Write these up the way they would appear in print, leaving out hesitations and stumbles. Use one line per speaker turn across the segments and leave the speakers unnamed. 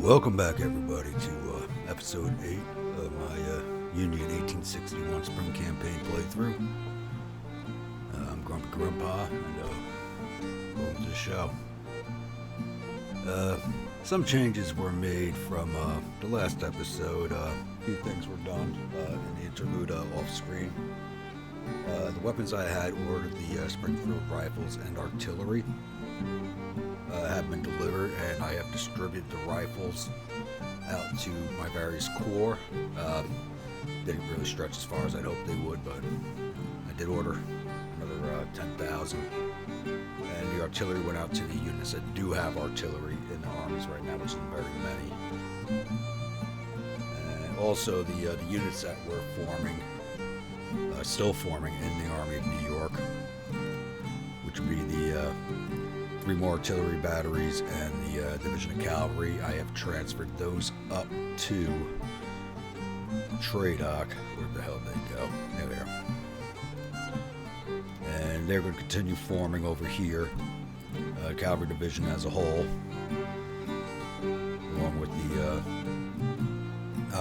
Welcome back, everybody, to episode 8 of my Union 1861 Spring Campaign playthrough. I'm Grumpy Grandpa, and welcome to the show. Some changes were made from the last episode. A few things were done in the interlude off-screen. The weapons I had ordered, the Springfield rifles and artillery, have been delivered, and I have distributed the rifles out to my various corps. They didn't really stretch as far as I'd hoped they would, but I did order another 10,000. And the artillery went out to the units that do have artillery in the armies right now, which isn't very many. And also the units that were forming, still forming in the Army of New York, which would be the 3 more artillery batteries and the Division of Cavalry. I have transferred those up to Tradoc. Where the hell did they go? There they are. And they're going to continue forming over here. Cavalry Division as a whole, along with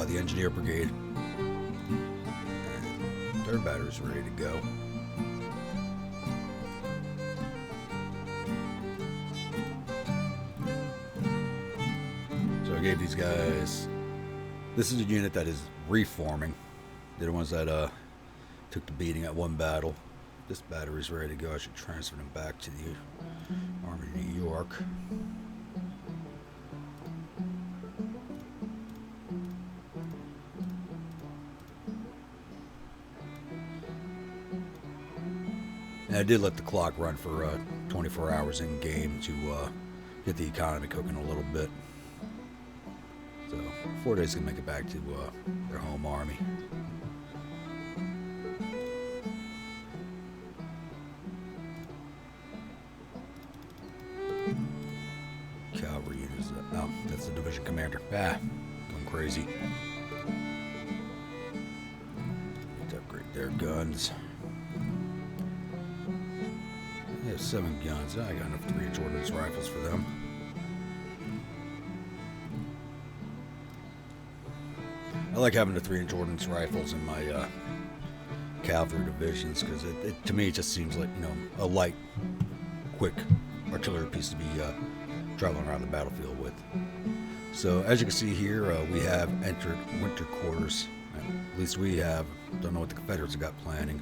the Engineer Brigade. And 3rd Battery's ready to go. I gave these guys, this is a unit that is reforming. They're the ones that took the beating at one battle. This battery's ready to go. I should transfer them back to the Army of New York. And I did let the clock run for 24 hours in game to get the economy cooking a little bit. So 4 days can make it back to their home army. Cavalry units. Oh, that's the division commander. Going crazy. Need to upgrade their guns. They have 7 guns. I got enough 3-inch ordnance rifles for them. I like having the 3-inch ordnance rifles in my cavalry divisions because to me it just seems like, a light, quick artillery piece to be traveling around the battlefield with. So as you can see here, we have entered winter quarters. At least we have. Don't know what the Confederates have got planning.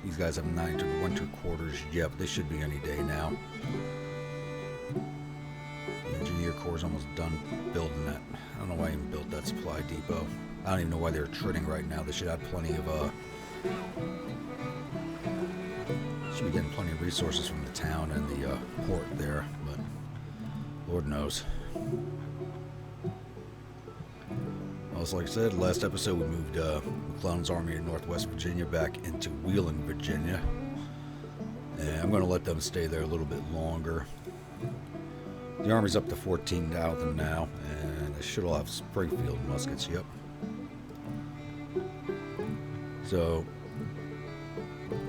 These guys have not entered winter quarters yet, but they should be any day now. The Engineer Corps is almost done building that. I don't know why I even built that supply depot. I don't even know why they're trading right now. They should have plenty of, should be getting plenty of resources from the town and the port there, but Lord knows. Also, like I said, last episode we moved McClellan's army in Northwest Virginia back into Wheeling, Virginia. And I'm going to let them stay there a little bit longer. The army's up to 14,000 now, and they should all have Springfield muskets, yep. So,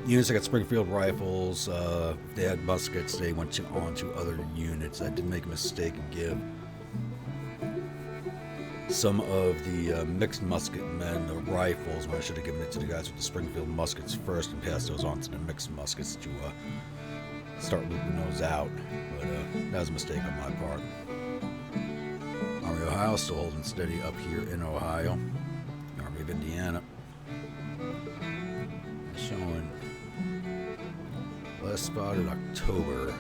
units that got Springfield rifles, if they had muskets, they went on to other units. I did make a mistake and give some of the mixed musket men the rifles when I should have given it to the guys with the Springfield muskets first and passed those on to the mixed muskets to start looping those out. But that was a mistake on my part. Army of Ohio still holding steady up here in Ohio. Army of Indiana showing last spotted October.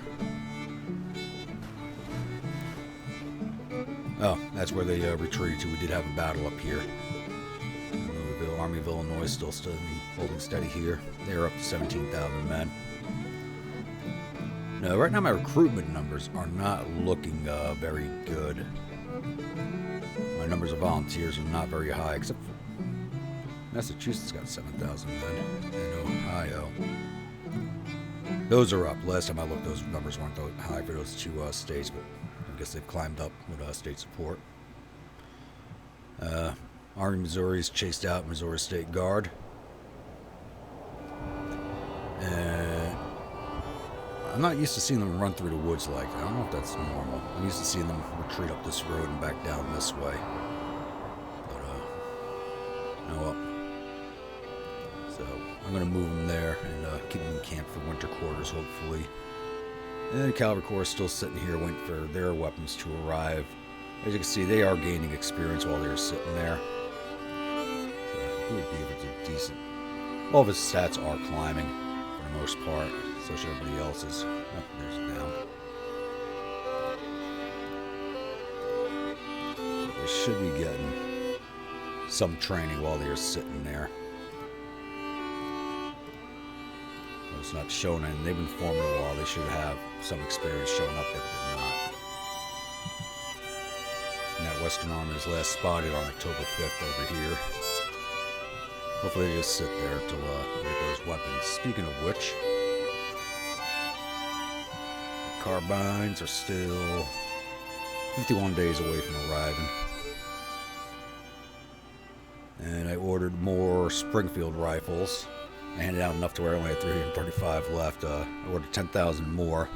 Oh, that's where they retreated to. We did have a battle up here. Louisville, Army of Illinois still holding steady here. They're up to 17,000 men. No, right now my recruitment numbers are not looking very good. My numbers of volunteers are not very high, except for Massachusetts got 7,000 men, and Ohio. Those are up. Last time I looked, those numbers weren't that high for those 2 states, but I guess they've climbed up with state support. Army of Missouri's chased out Missouri State Guard. And I'm not used to seeing them run through the woods like that. I don't know if that's normal. I'm used to seeing them retreat up this road and back down this way. But, no, well. So, I'm going to move them there and keep them in camp for winter quarters, hopefully. And Cavalry Corps is still sitting here waiting for their weapons to arrive. As you can see, they are gaining experience while they're sitting there. So, I believe it's a decent... All of his stats are climbing, for the most part. So should everybody else's. Oh, there's down. They should be getting some training while they're sitting there. Well, it's not showing anything. They've been forming a while. They should have some experience showing up if they're not. And that Western Army is last spotted on October 5th over here. Hopefully they just sit there until we get those weapons. Speaking of which, the carbines are still 51 days away from arriving. And I ordered more Springfield rifles. I handed out enough to where I only had 335 left. I ordered 10,000 more.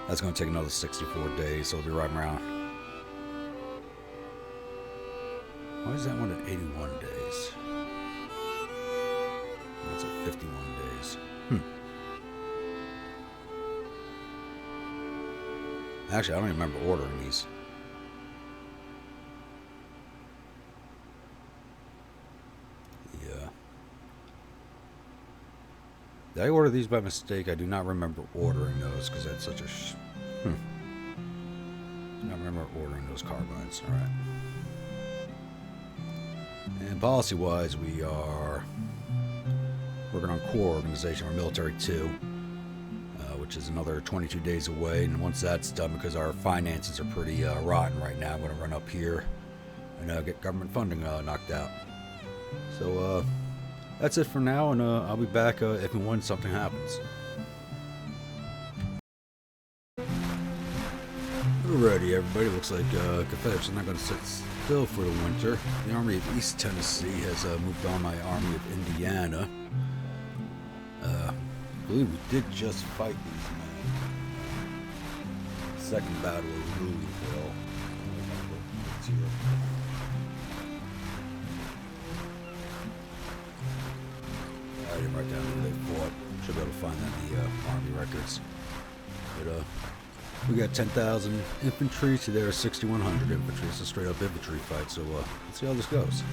That's going to take another 64 days, so it'll be right around. Why is that one at 81 days? That's at 51 days. Actually, I don't even remember ordering these. Yeah. Did I order these by mistake? I do not remember ordering those because that's such a... Do not remember ordering those carbines. Alright. And policy-wise, we are working on Corps Organization, or Military 2, which is another 22 days away. And once that's done, because our finances are pretty rotten right now, I'm going to run up here and get government funding knocked out. So that's it for now, and I'll be back if and when something happens. Alrighty, everybody. Looks like Confederates are not going to sit still for the winter. The Army of East Tennessee has moved on my Army of Indiana. I believe we did just fight these men. Second Battle of Louisville. I didn't write down who they fought. Should be able to find that in the Army records. But we got 10,000 infantry to their 6,100 infantry. It's a straight up infantry fight. So let's see how this goes.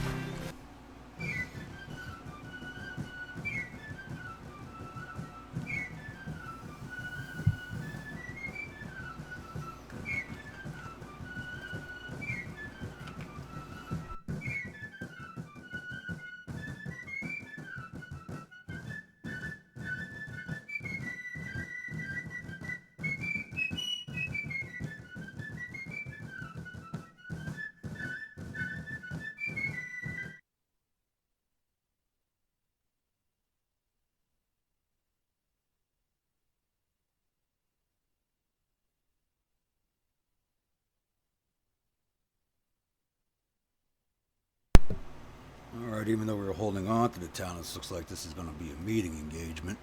Alright, even though we were holding on to the town, it looks like this is going to be a meeting engagement.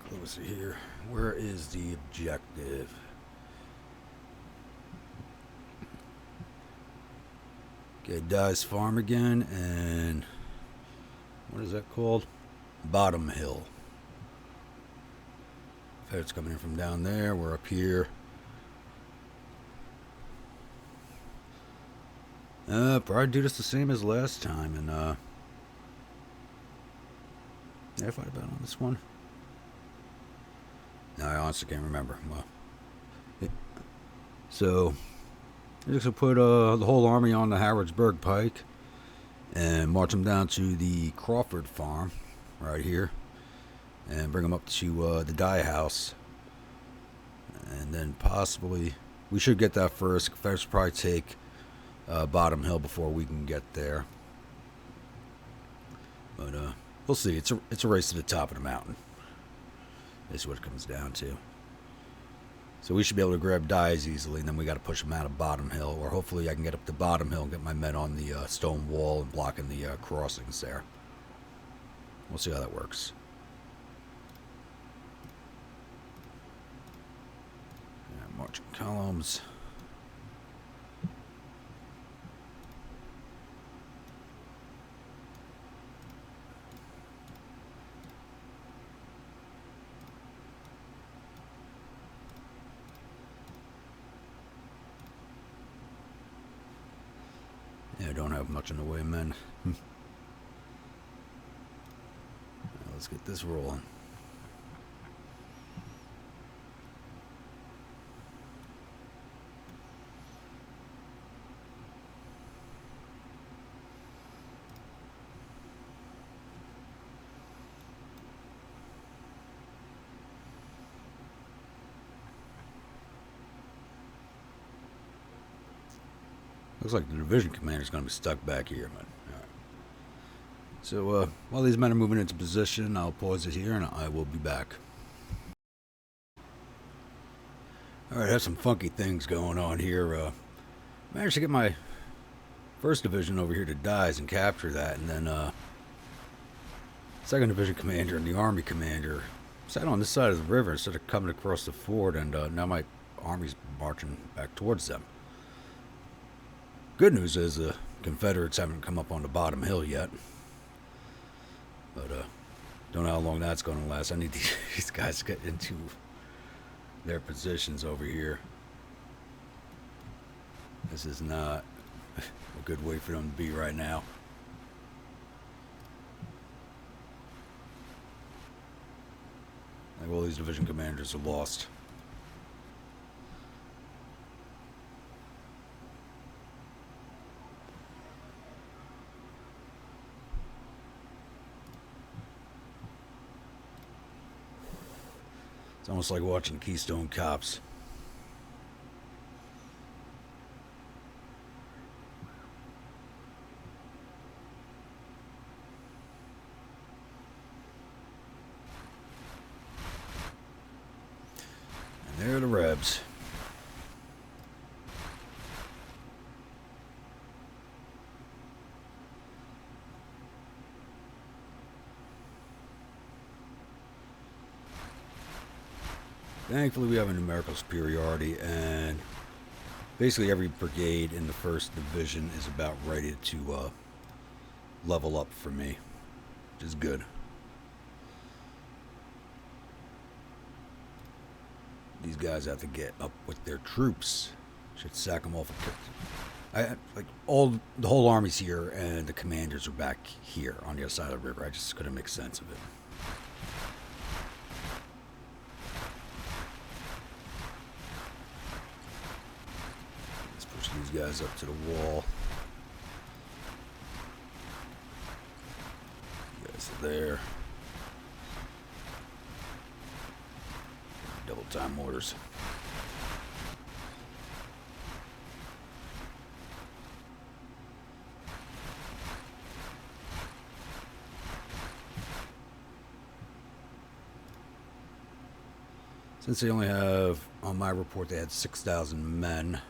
Closer here. Where is the objective? Okay, Dye's Farm again, and what is that called? Bottom Hill. It's coming in from down there. We're up here. Probably do this the same as last time, and did I fight about on this one? No, I honestly can't remember. Well, so I'm just gonna put the whole army on the Harrodsburg Pike and march them down to the Crawford Farm right here, and bring them up to the Dye House, and then possibly we should get that first. Confederates probably take Bottom Hill before we can get there, but we'll see. It's a race to the top of the mountain. Is what it comes down to. So we should be able to grab Dyes easily, and then we got to push them out of Bottom Hill, or hopefully I can get up to Bottom Hill and get my men on the stone wall and blocking the crossings there. We'll see how that works. Columns. Yeah, I don't have much in the way, men. Let's get this rolling. Looks like the division commander's going to be stuck back here, man. All right. So while these men are moving into position, I'll pause it here and I will be back. All right, I have some funky things going on here. Managed to get my first division over here to Dyes and capture that, and then second division commander and the army commander sat on this side of the river instead of coming across the ford, and now my army's marching back towards them. Good news is the Confederates haven't come up on the bottom hill yet. But don't know how long that's going to last. I need these guys to get into their positions over here. This is not a good way for them to be right now. Like all these division commanders are lost. It's almost like watching Keystone Cops. And there are the Rebs. Thankfully, we have a numerical superiority, and basically every brigade in the 1st Division is about ready to level up for me, which is good. These guys have to get up with their troops. Should sack them off. The whole army's here, and the commanders are back here on the other side of the river. I just couldn't make sense of it. These guys up to the wall. You guys are there. Double time orders. Since they only have, on my report, they had 6,000 men.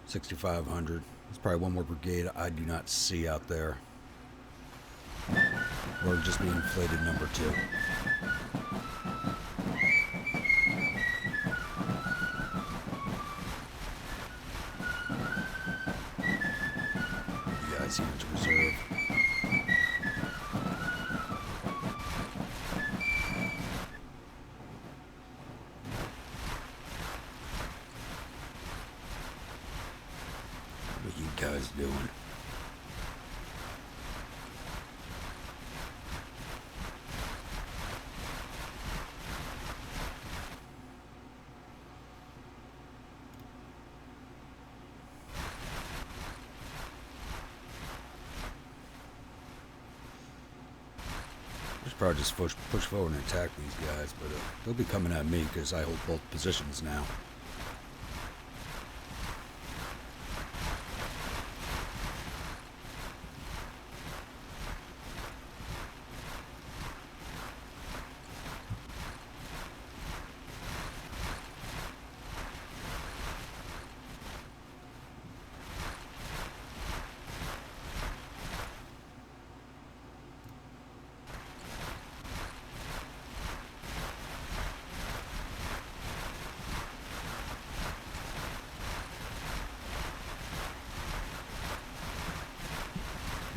6,500. There's probably one more brigade I do not see out there. Or just the inflated number 2. You guys here to reserve. What are you guys doing? Probably just push forward and attack these guys, but they'll be coming at me because I hold both positions now.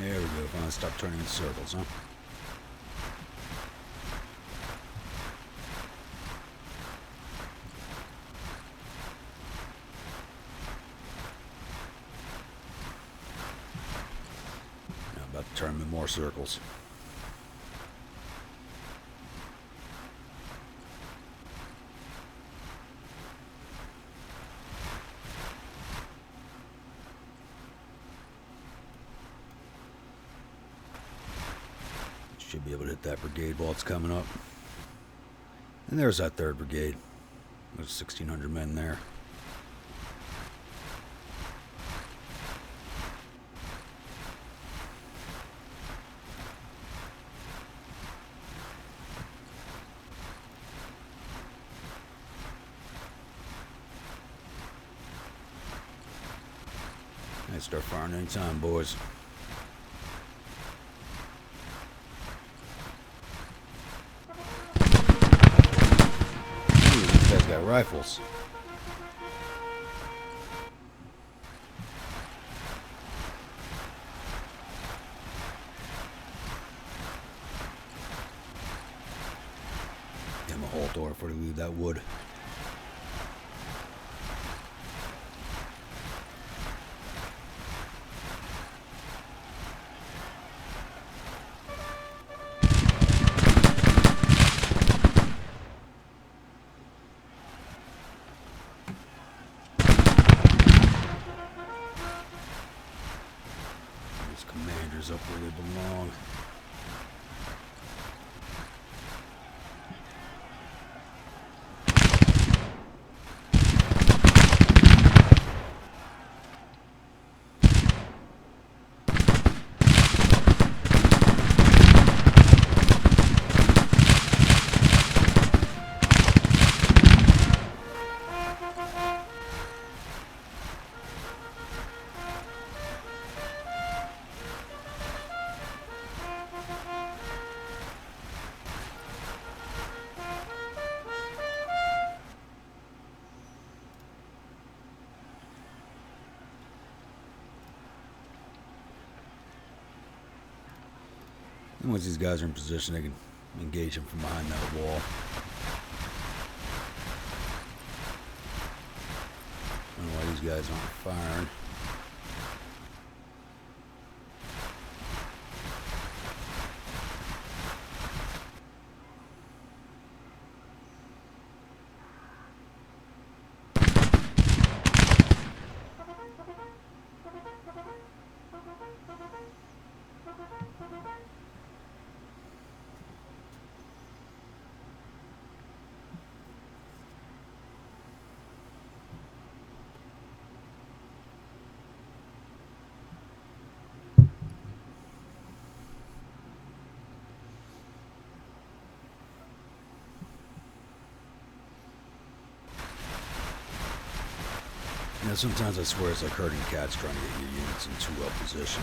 There we go. Finally stop turning in circles, huh? Now I'm about to turn in more circles. Should be able to hit that brigade while it's coming up. And there's that 3rd Brigade. There's 1,600 men there. I start firing anytime, boys. Got rifles. Damn, a halt order before they leave that wood. Commanders up where they belong. And once these guys are in position, they can engage them from behind that wall. I don't know why these guys aren't firing. You know, sometimes I swear it's like herding cats trying to get your units in too well position.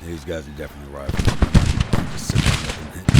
These guys are definitely rifle. Just sit there and hit.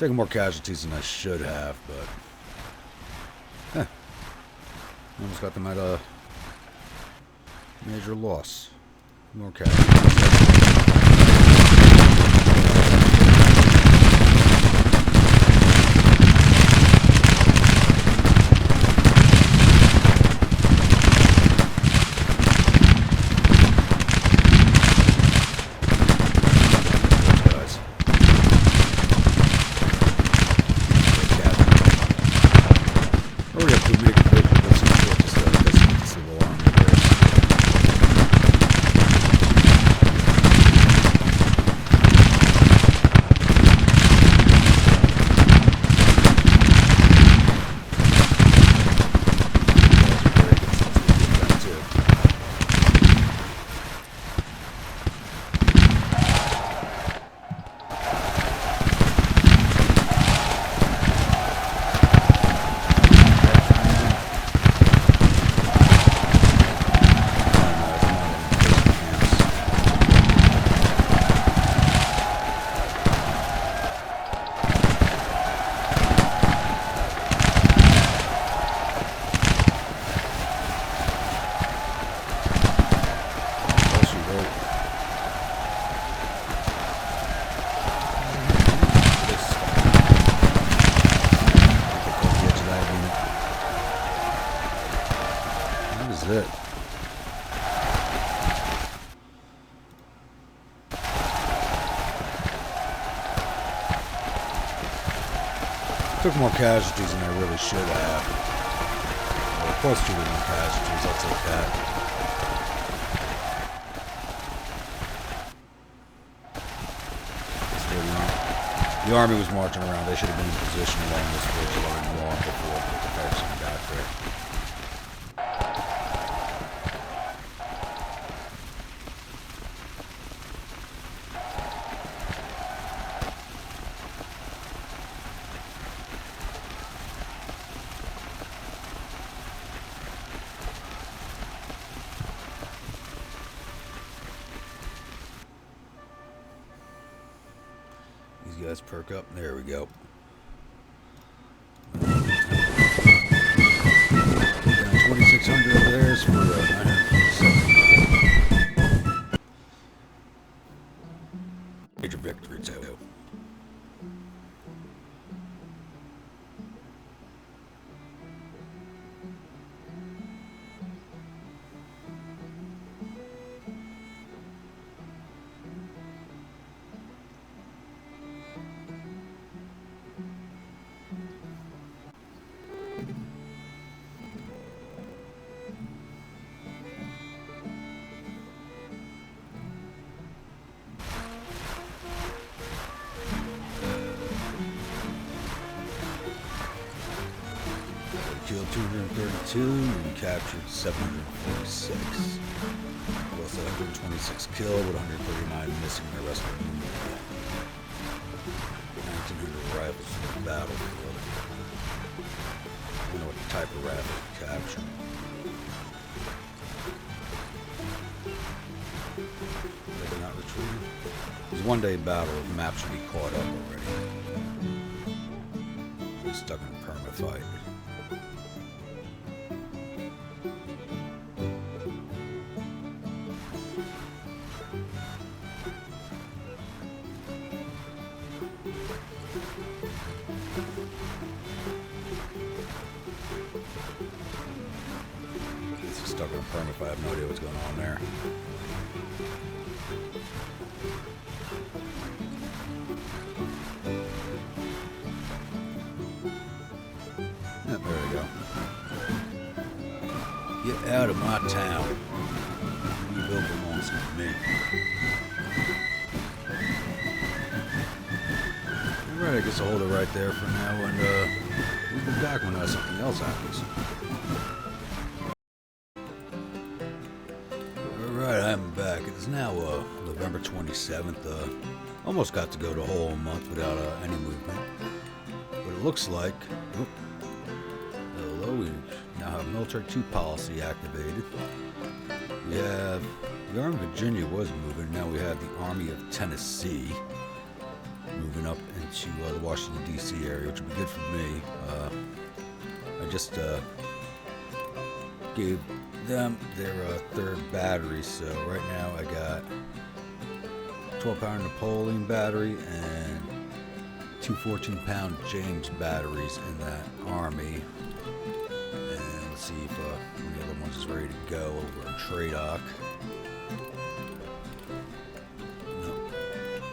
Taking more casualties than I should have, but almost got them at a major loss. More casualties. It. Took more casualties than I really should have. Well, plus 2 more casualties, I'll take that. The army was marching around. They should have been in position along this ridge long before the Tactician got there. These guys perk up. There we go. Down 2,600 of theirs for 947. Major victory too. Killed 232 and captured 746. Plus 126 killed with 139 missing the rest of the movement. 1,900 rifles in the battlefield. I don't know what type of rifle to capture. They're not retreating. It's a one-day battle. The map should be caught up already. He's stuck in a perma-fight. Stuck in a perma-fight. I have no idea what's going on there. Yep, there we go. Get out of my town. Louisville belongs to me. Alright, I guess I'll hold it right there for now, and we'll be back when something else happens. Alright, I'm back. It is now November 27th. Almost got to go the whole month without any movement. But it looks like... hello, we now have Military 2 policy activated. We have... The Army of Virginia was moving. Now we have the Army of Tennessee. moving up into the Washington, D.C. area, which would be good for me. I just gave them their third battery, so right now I got 12-pound Napoleon battery and 2 14-pound James batteries in that army. And let's see if one of the other ones is ready to go over in Tradoc. No,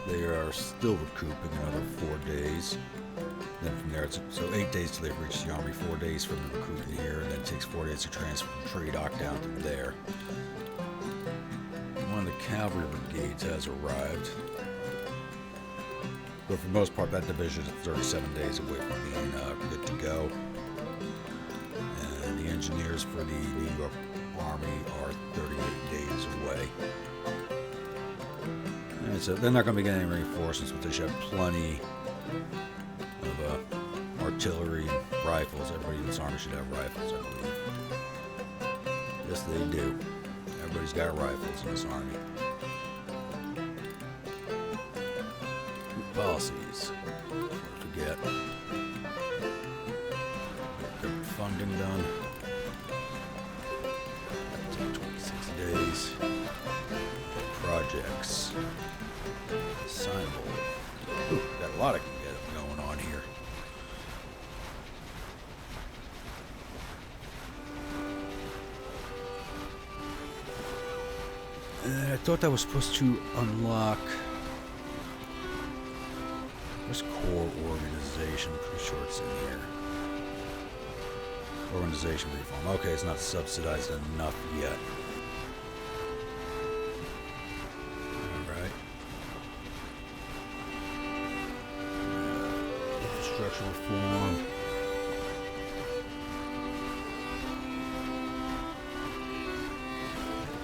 they are still recouping another 4 days. Then from there, so 8 days till they've reached the army, 4 days from the recruiting here, and then it takes 4 days to transfer from Tradoc down to there. One of the cavalry brigades has arrived. But for the most part, that division is 37 days away from being good to go. And the engineers for the New York Army are 38 days away. And so they're not going to be getting any reinforcements, but they should have plenty of artillery and rifles. Everybody in this army should have rifles, I believe. Yes, they do. Everybody's got rifles in this army. Policies. Don't forget. Get funding done. That's 26 days. Projects. Assignable. Ooh, got a lot of going on here. I thought that was supposed to unlock. There's core organization. Pretty sure it's in here. Organization reform. Okay, it's not subsidized enough yet. Alright. Infrastructure reform.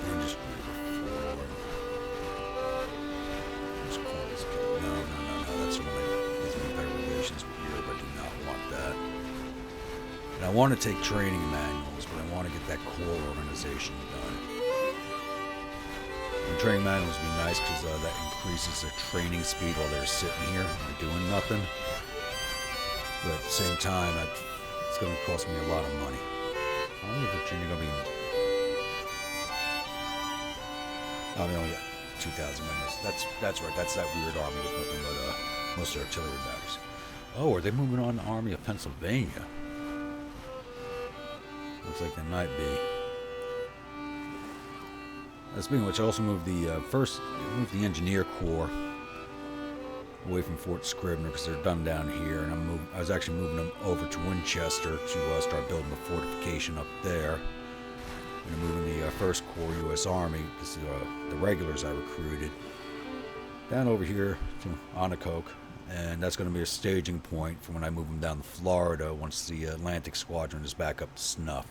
Industry reform. This core is good. No. That's really. With Europe, I do not want that. And I want to take training manuals, but I want to get that core organization done. The training manuals would be nice because that increases their training speed while they're sitting here and doing nothing. But at the same time, it's going to cost me a lot of money. How many Virginia going to be in? Oh, they only got 2,000 members. That's right. That's that weird army with nothing but most artillery batteries. Oh, are they moving on the Army of Pennsylvania? Looks like they might be. Speaking of which, I also moved the Engineer Corps away from Fort Scribner because they're done down here, and I was actually moving them over to Winchester to start building a fortification up there. And I'm moving the 1st Corps U.S. Army, because the regulars I recruited, down over here to Onondaga. And that's going to be a staging point for when I move them down to Florida once the Atlantic Squadron is back up to snuff.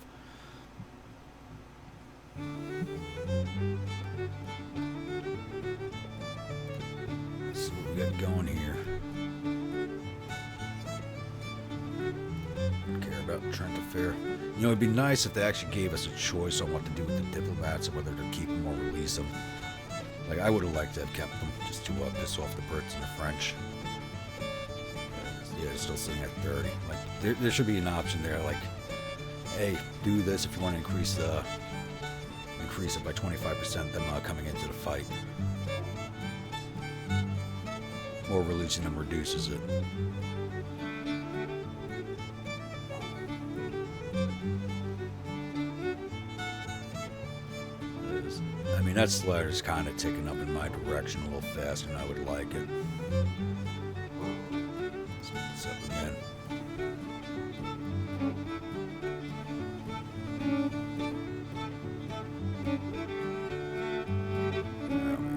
Let's see what we got going here. Don't care about Trent Affair. You know, it'd be nice if they actually gave us a choice on what to do with the diplomats, or whether to keep them or release them. Like, I would have liked to have kept them, just to piss off the Brits and the French. Yeah, it's still sitting at 30. Like, there should be an option there, like, hey, do this if you want to increase it by 25%, them coming into the fight. Or releasing them reduces it. I mean, that slider's kind of ticking up in my direction a little faster than I would like it. Let's up again.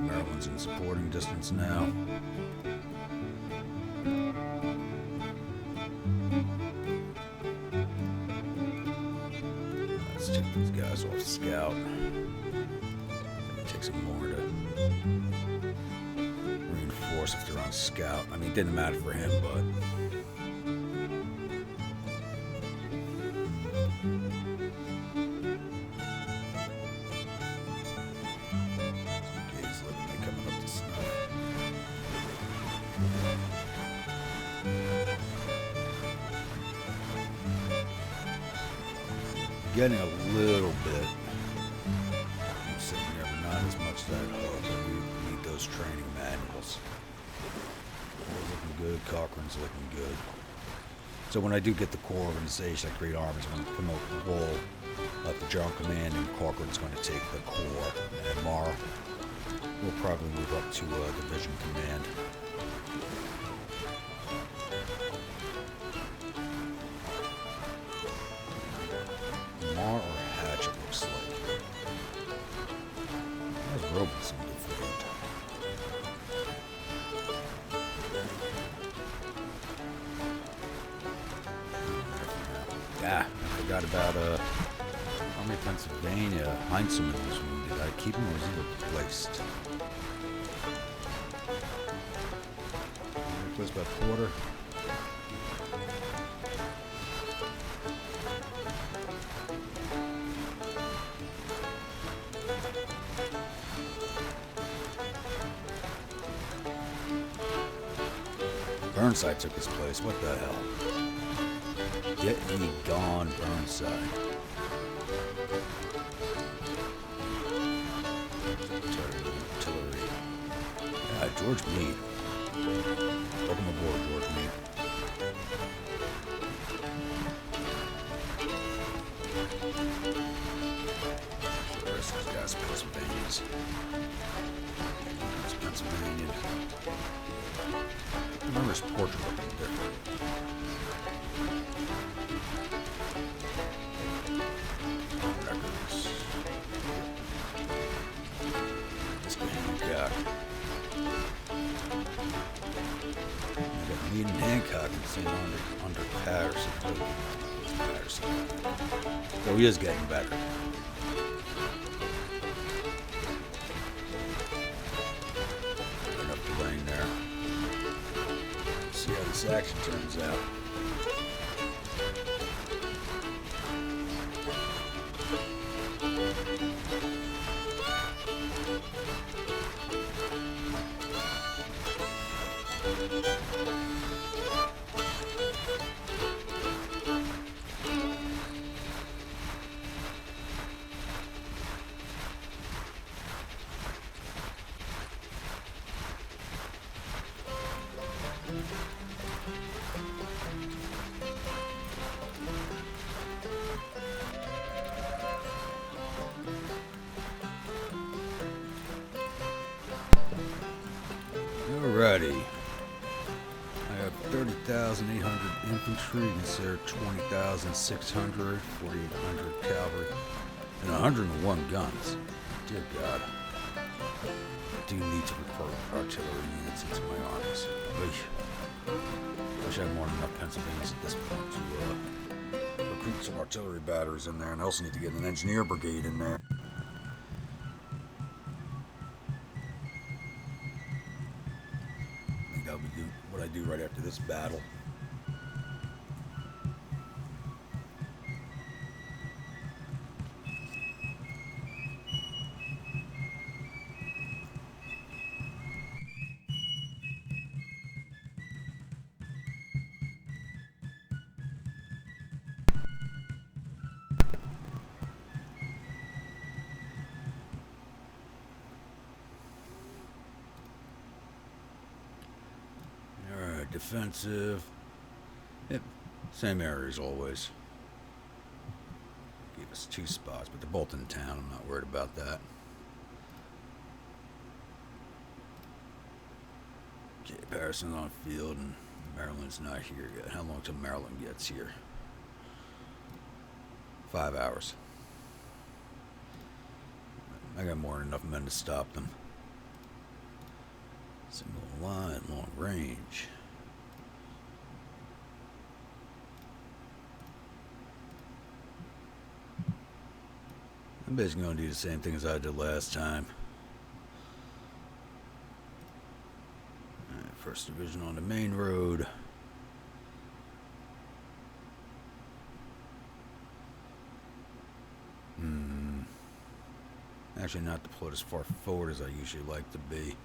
Maryland's in supporting distance now. Let's take these guys off scout. Take some more to reinforce if they're on scout. I mean, it didn't matter for him, but coming up to snuff. getting a little bit. I'm sitting there, but not as much as I'd hope. We need those training manuals. They're looking good. Cochrane's looking good. So when I do get the core organization, I create armies. I'm going to promote the role of the General Command, and Cochrane's going to take the core. And Mara will probably move up to Division Command. Mar or Hatch, it looks like. How's Robinson defeated? Yeah, I forgot about Army of Pennsylvania. Heinzelman was wounded. Did I keep him or was he replaced? Replaced by Porter. Burnside took his place. What the hell? Get ye gone, Burnside. Artillery. George Meade. Welcome aboard, George Meade. The rest of these guys are Pennsylvanians. It's Pennsylvania. Remember his portrait looking different. Records. This guy Hancock. I got Meade and Hancock and seen under Patterson. Patterson. So he is getting better. Enough terrain there. See how this action turns out. Alrighty. I have 30,800 infantry, consider 20,600, 4,800 cavalry, and 101 guns. Dear God. I do need to recruit artillery units into my armies. Wish I had more than enough Pennsylvanians at this point to recruit some artillery batteries in there, and I also need to get an engineer brigade in there. What I do right after this battle. Defensive. Yep, same area as always. Gave us 2 spots, but they're both in town. I'm not worried about that. Okay, Patterson's on field, and Maryland's not here yet. How long till Maryland gets here? 5 hours. I got more than enough men to stop them. Single line, long range. I'm basically going to do the same thing as I did last time. Alright, 1st Division on the main road. Actually not deployed as far forward as I usually like to be.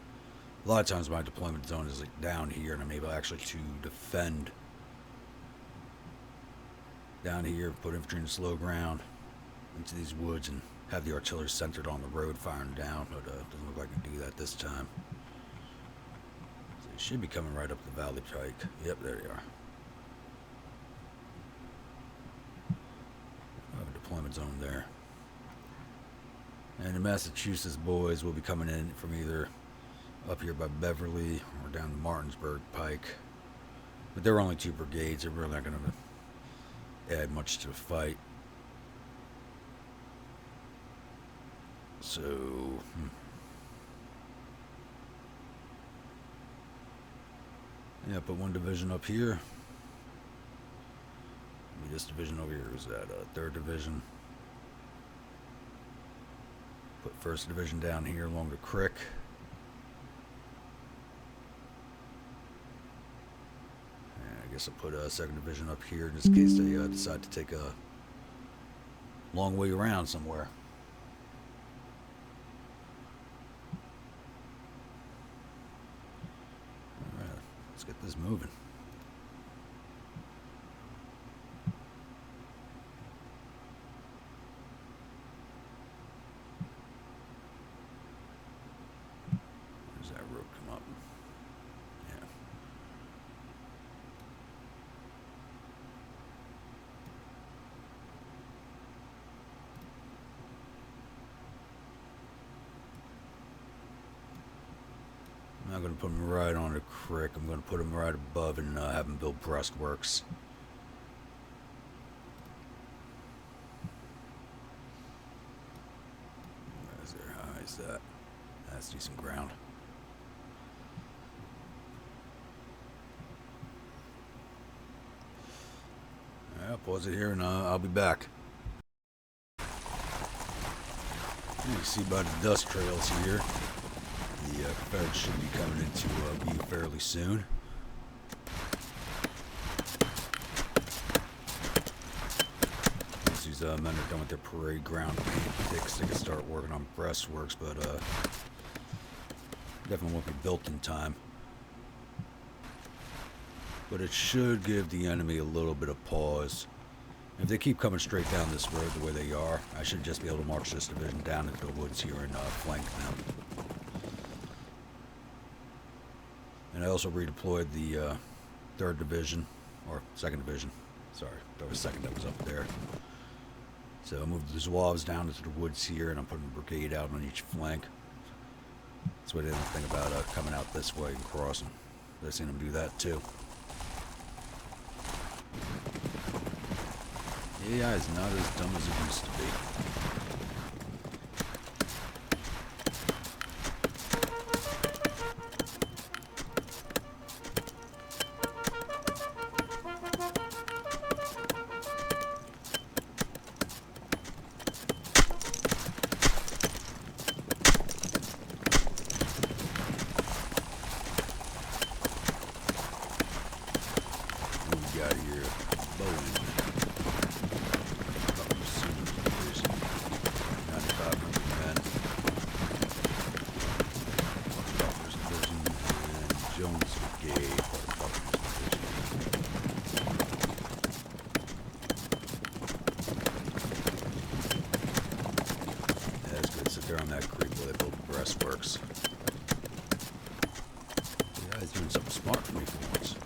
A lot of times my deployment zone is like down here, and I'm able actually to defend down here, put infantry in slow ground. into these woods and have the artillery centered on the road firing down, but doesn't look like I can do that this time. So they should be coming right up the valley pike. Yep, there they are. I have a deployment zone there. And the Massachusetts boys will be coming in from either up here by Beverly or down the Martinsburg pike. But there are only 2 brigades. They're really not going to add much to the fight. So, yeah, put 1 division up here. Maybe this division over here is that 3rd division. Put 1st division down here along the creek. And I guess I'll put a 2nd division up here just in case they decide to take a long way around somewhere. Alright, let's get this moving. I'm not going to put them right on the creek. I'm going to put them right above and have them build breastworks. Where's there? How high is that? That's decent ground. I'll pause it here and I'll be back. You can see by the dust trails here. The Confederates should be coming into view fairly soon. Once these men are done with their parade ground paint picks, they can start working on breastworks, but definitely won't be built in time. But it should give the enemy a little bit of pause. If they keep coming straight down this road the way they are, I should just be able to march this division down into the woods here and flank them. And I also redeployed the 3rd Division, or 2nd Division. Sorry, there was 2nd that was up there. So I moved the Zouaves down into the woods here, and I'm putting a brigade out on each flank. That's why I didn't think about coming out this way and crossing. I've seen them do that too. AI is not as dumb as it used to be. What we got here? Bowen. They're on that creek where they build the breastworks. The guy's doing something smart for me for once.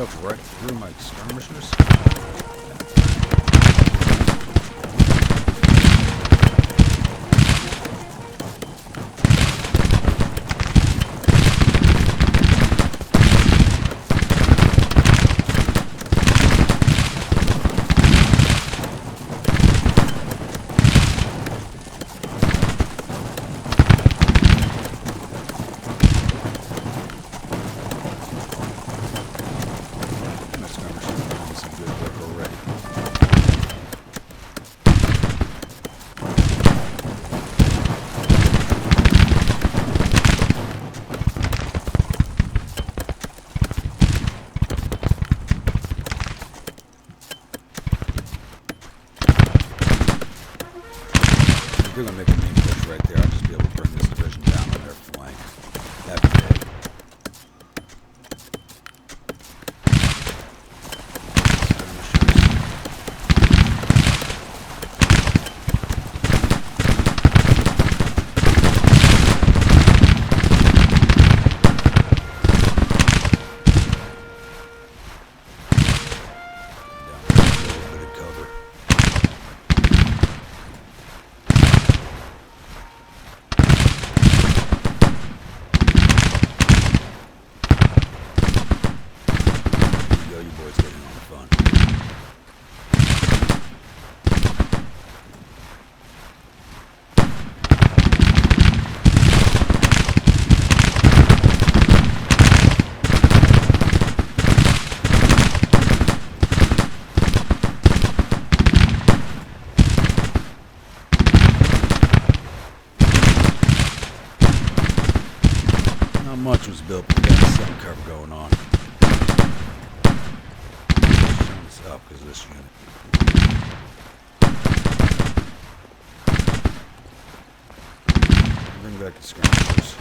shoved right through my skirmishers. They're going to make a main push right there. I'll just be able to bring this division down on their flank. That'd be big. Much was built, but there's some cover going on. Showing this up because of this unit. Bring back the skirmishers.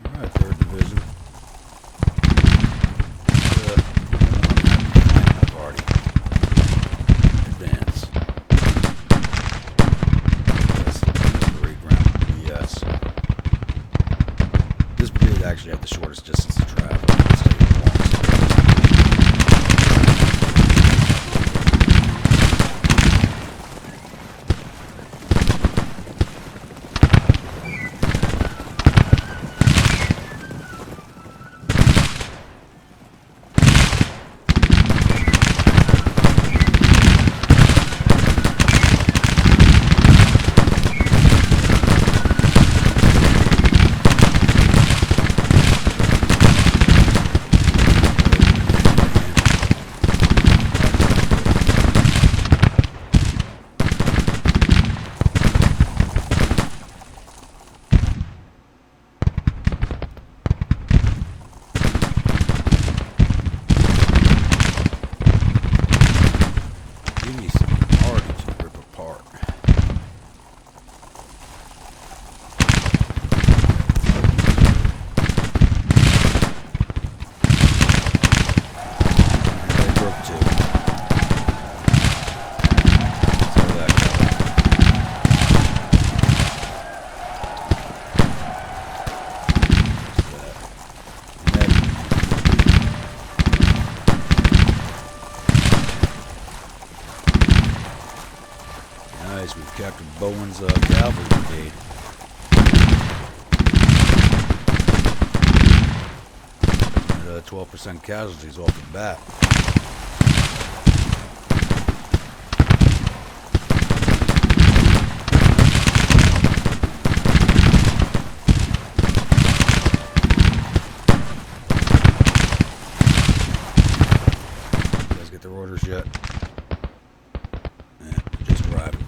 Alright, 3rd Division. Actually have the shortest distance to travel. We've captured Bowen's cavalry brigade. And 12% casualties off the bat. You guys get their orders yet? Yeah, just arriving.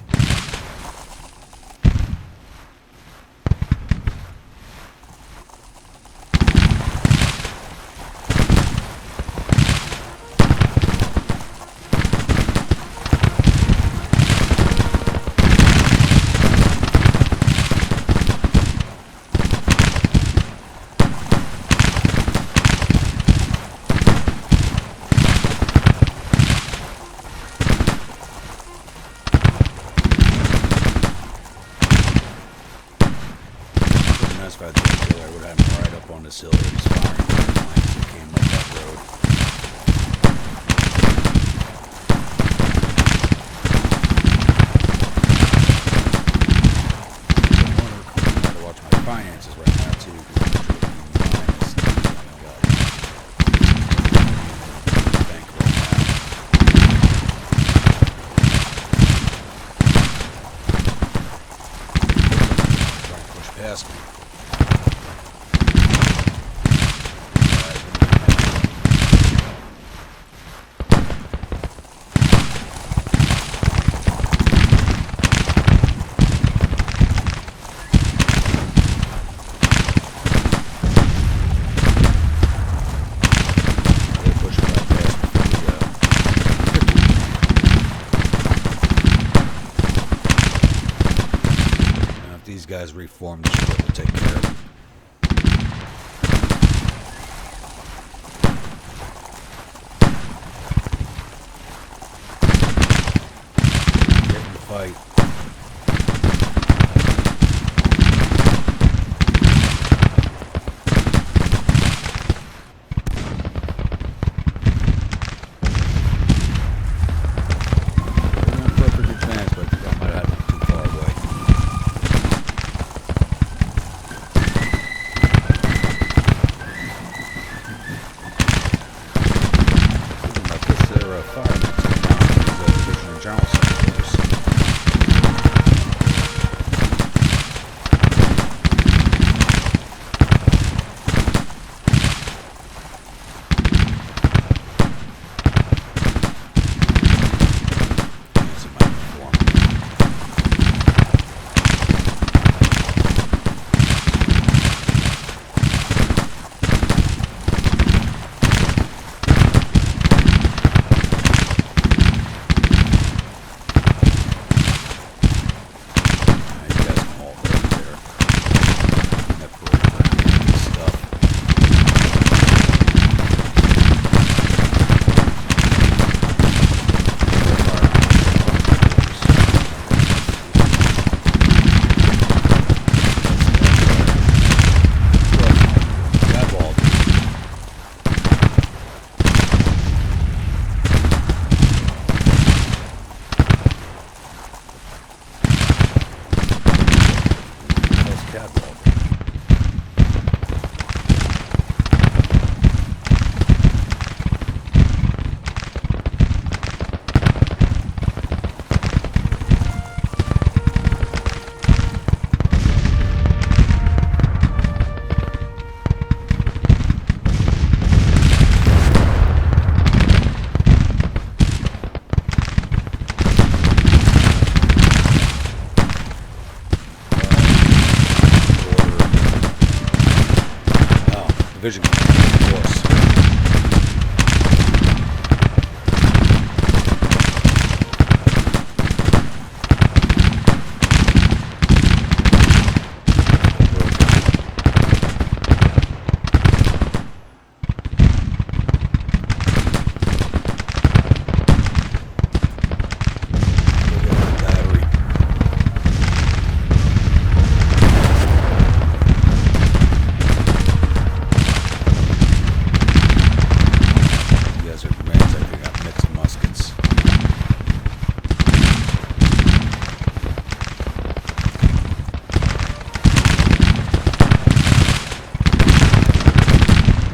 artillery. I would have him right up on this hill. He's firing flanks that came up that road. I gotta watch my finances right now too, because I'm sure minus bank right now. Trying to push past me. These guys reform the ship will take care of it. Get in the fight. We're in perfect advance, but I might have it too far away. Division force.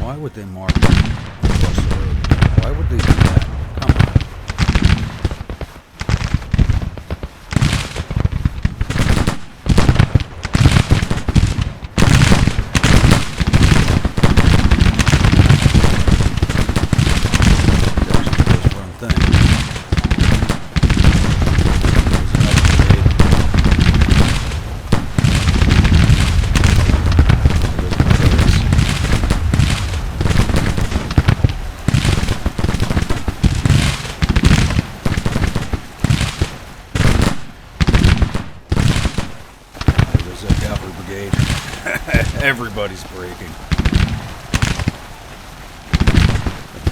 Why would they mark across the road? Why would they do that? Come on. Everybody's braking.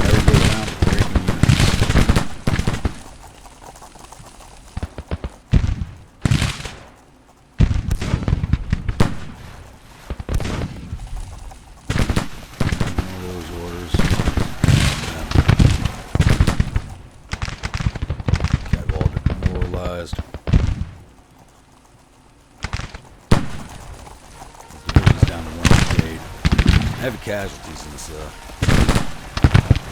Never go around with braking units. heavy casualties in this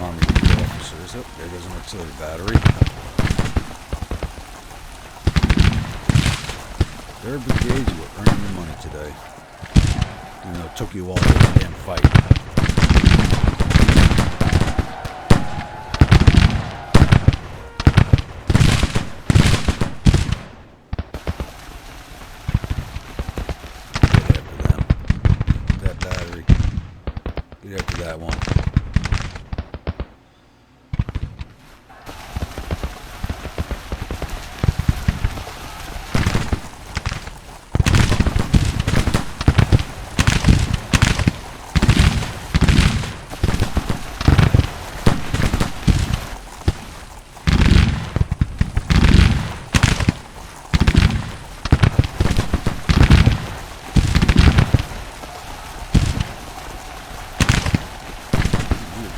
army of officers. Oh, there goes an artillery battery. Third brigade, you were earning your money today. You know, it took you all to the damn fight. Get after that one.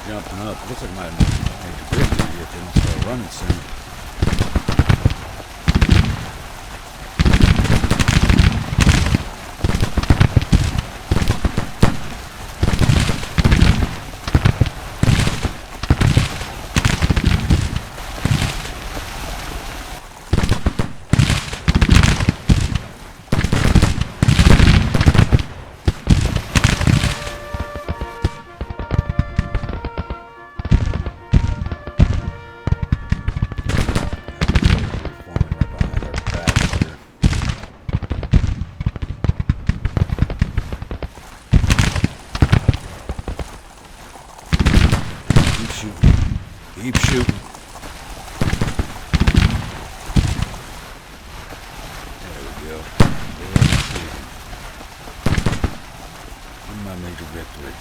Jumping up. Looks like my major victory here if they don't start running soon. Keep shooting. There we go. My major victory.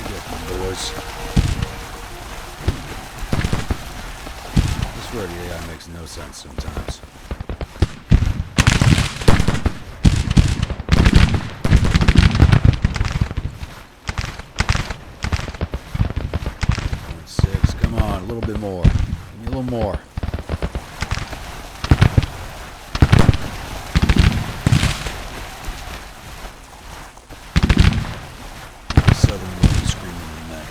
Get them, boys. The AI makes no sense sometimes. .6, come on, a little bit more. Give me a little more. Southern woman screaming in the neck.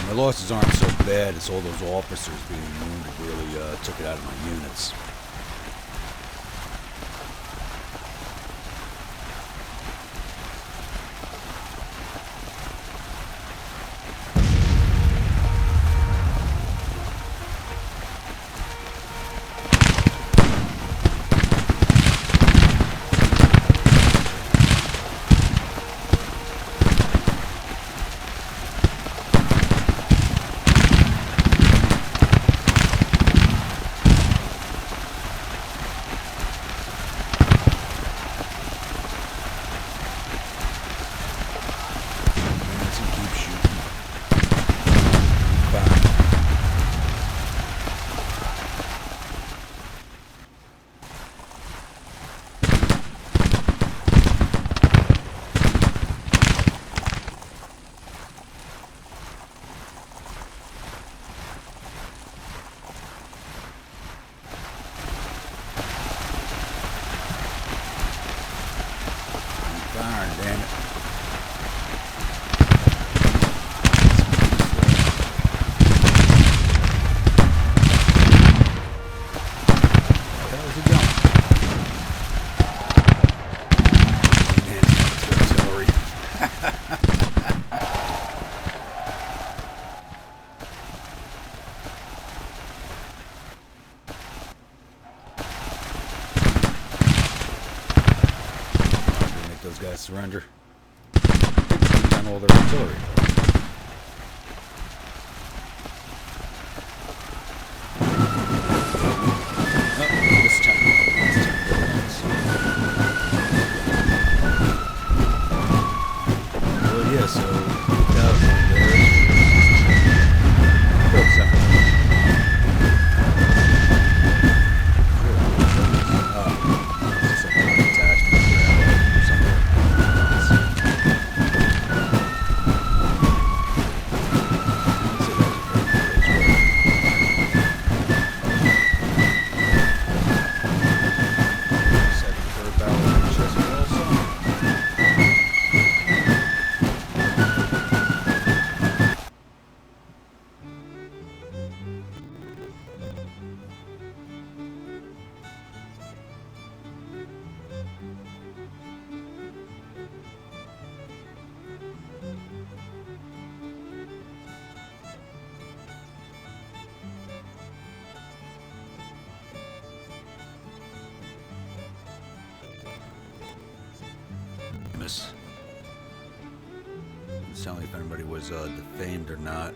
My losses aren't so bad. It's all those officers being wounded really took it out of my units. Darn, damn it. Those guys surrender. Take down all their artillery. Oh, this time. famous. It's telling me if anybody was defamed or not.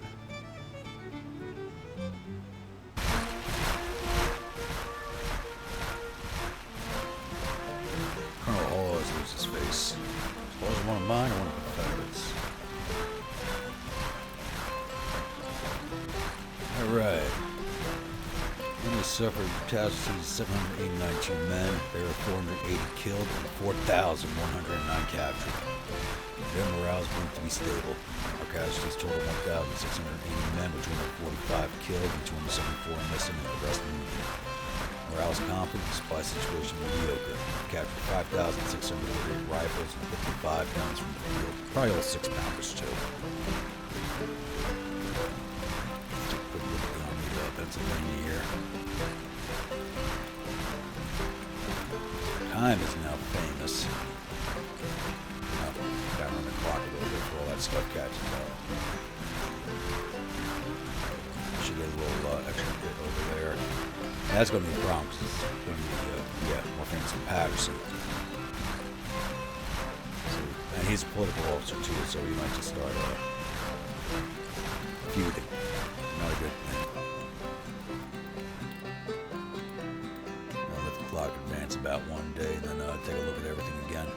Colonel Hall always loses his face. Was it one of mine or one of the Confederates? Alright. Enemy suffered casualties of 789 men. There were 480 killed and 4,109 captured. Their morale is going to be stable. Our casualties total 1,680 men, with 245 killed and 274 missing, and the rest wounded. Morale is confident, supply situation mediocre. We captured 5,648 rifles and 55 guns from the field. Probably all 6-pounders too. Quick look at the Army of Pennsylvania here. Time is now famous. Gotta run the clock a little bit for all that stuff catches up. Should get a little extra bit over there. And that's going to be a problem because it's going to be, more famous than Patterson. So, and he's a political officer too, so he might just start feuding. Not a good thing. I'll let the clock advance about one day and then take a look at everything again.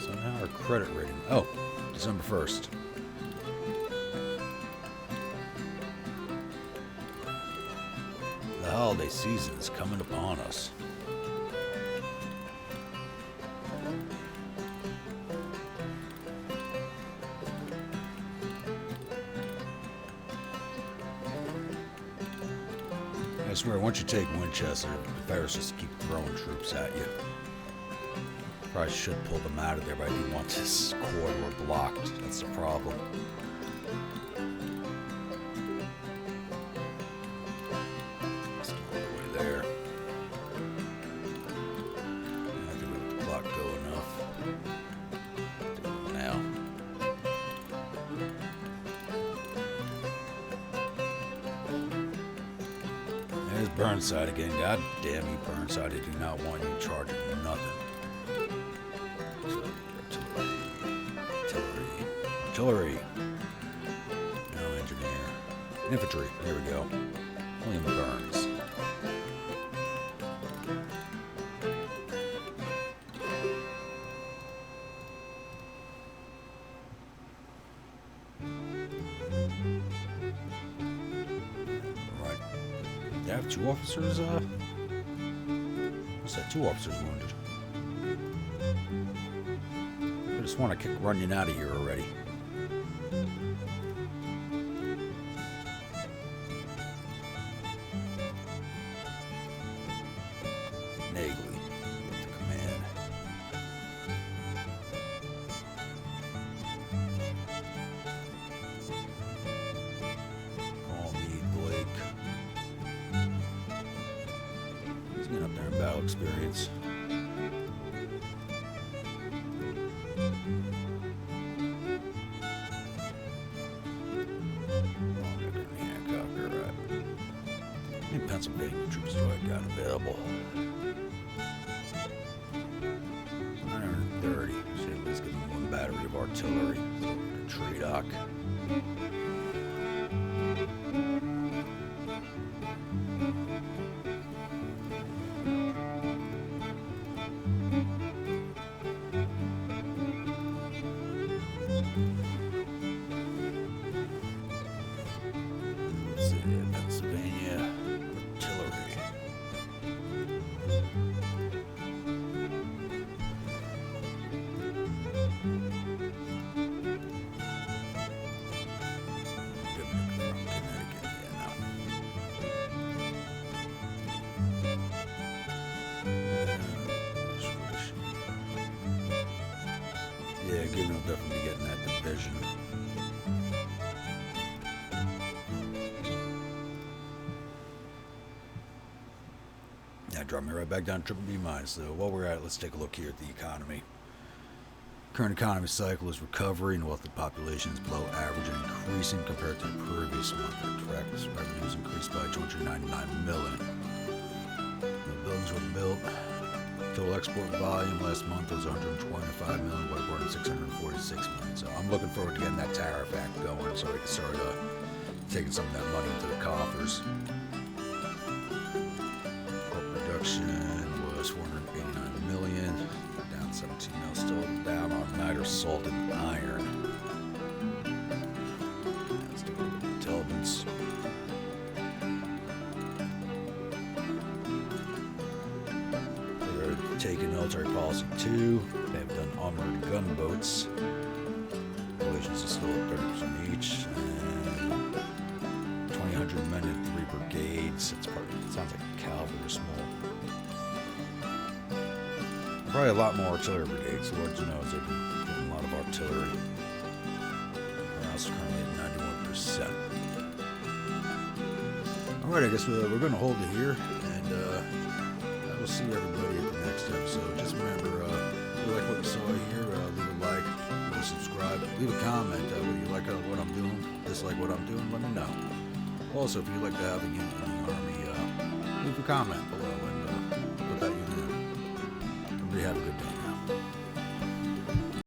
So now our credit rating. Oh, December 1st. The holiday season is coming upon us. I swear, once you take Winchester, the Confederates just keep throwing troops at you. Probably should pull them out of there, but I do want this corridor blocked. That's the problem. Still all the way there. I think we let the clock go enough. Do it now. There's Burnside again. God damn you, Burnside. I do not want you charging nothing. Artillery. No engineer. Infantry. There we go. William Burns. Right. They have 2 officers, what's that? 2 officers wounded. I just want to kick running out of here already. Up there in battle experience. How many Pennsylvania troops do I got available? 930. Should at least give them 1 battery of artillery. So tree dock. Pennsylvania artillery. Yeah, Goodman will definitely be getting that division. Now drop me right back down to triple B minus. So while we're at it, let's take a look here at the economy. Current economy cycle is recovery, and wealthy population is below average and increasing compared to the previous month. Trackless revenues increased by $299 million. The buildings were built. Total export volume last month was 125 million, but we're at 646 million. So I'm looking forward to getting that tariff act going so we can start taking some of that money into the coffers. Pork production was 489 million, down 17 mil, still down on niter, salt, and iron. Let's take a look at the intelligence. They're taking military policy 2. They have done armored gunboats. Relations are still at 30% each. And 2,000 men in 3 brigades. It sounds like cavalry small. Probably a lot more artillery brigades. Lord knows they've been getting a lot of artillery. Our house is currently at 91%. Alright, I guess we're going to hold it here, and I will see everybody at the next episode. Just remember, if you like what you saw here, leave a like, leave a subscribe, leave a comment. Whether you like what I'm doing, dislike what I'm doing, let me know. Also, if you'd like to have a unit in the Army, leave a comment below and put that unit in. Everybody have a good day.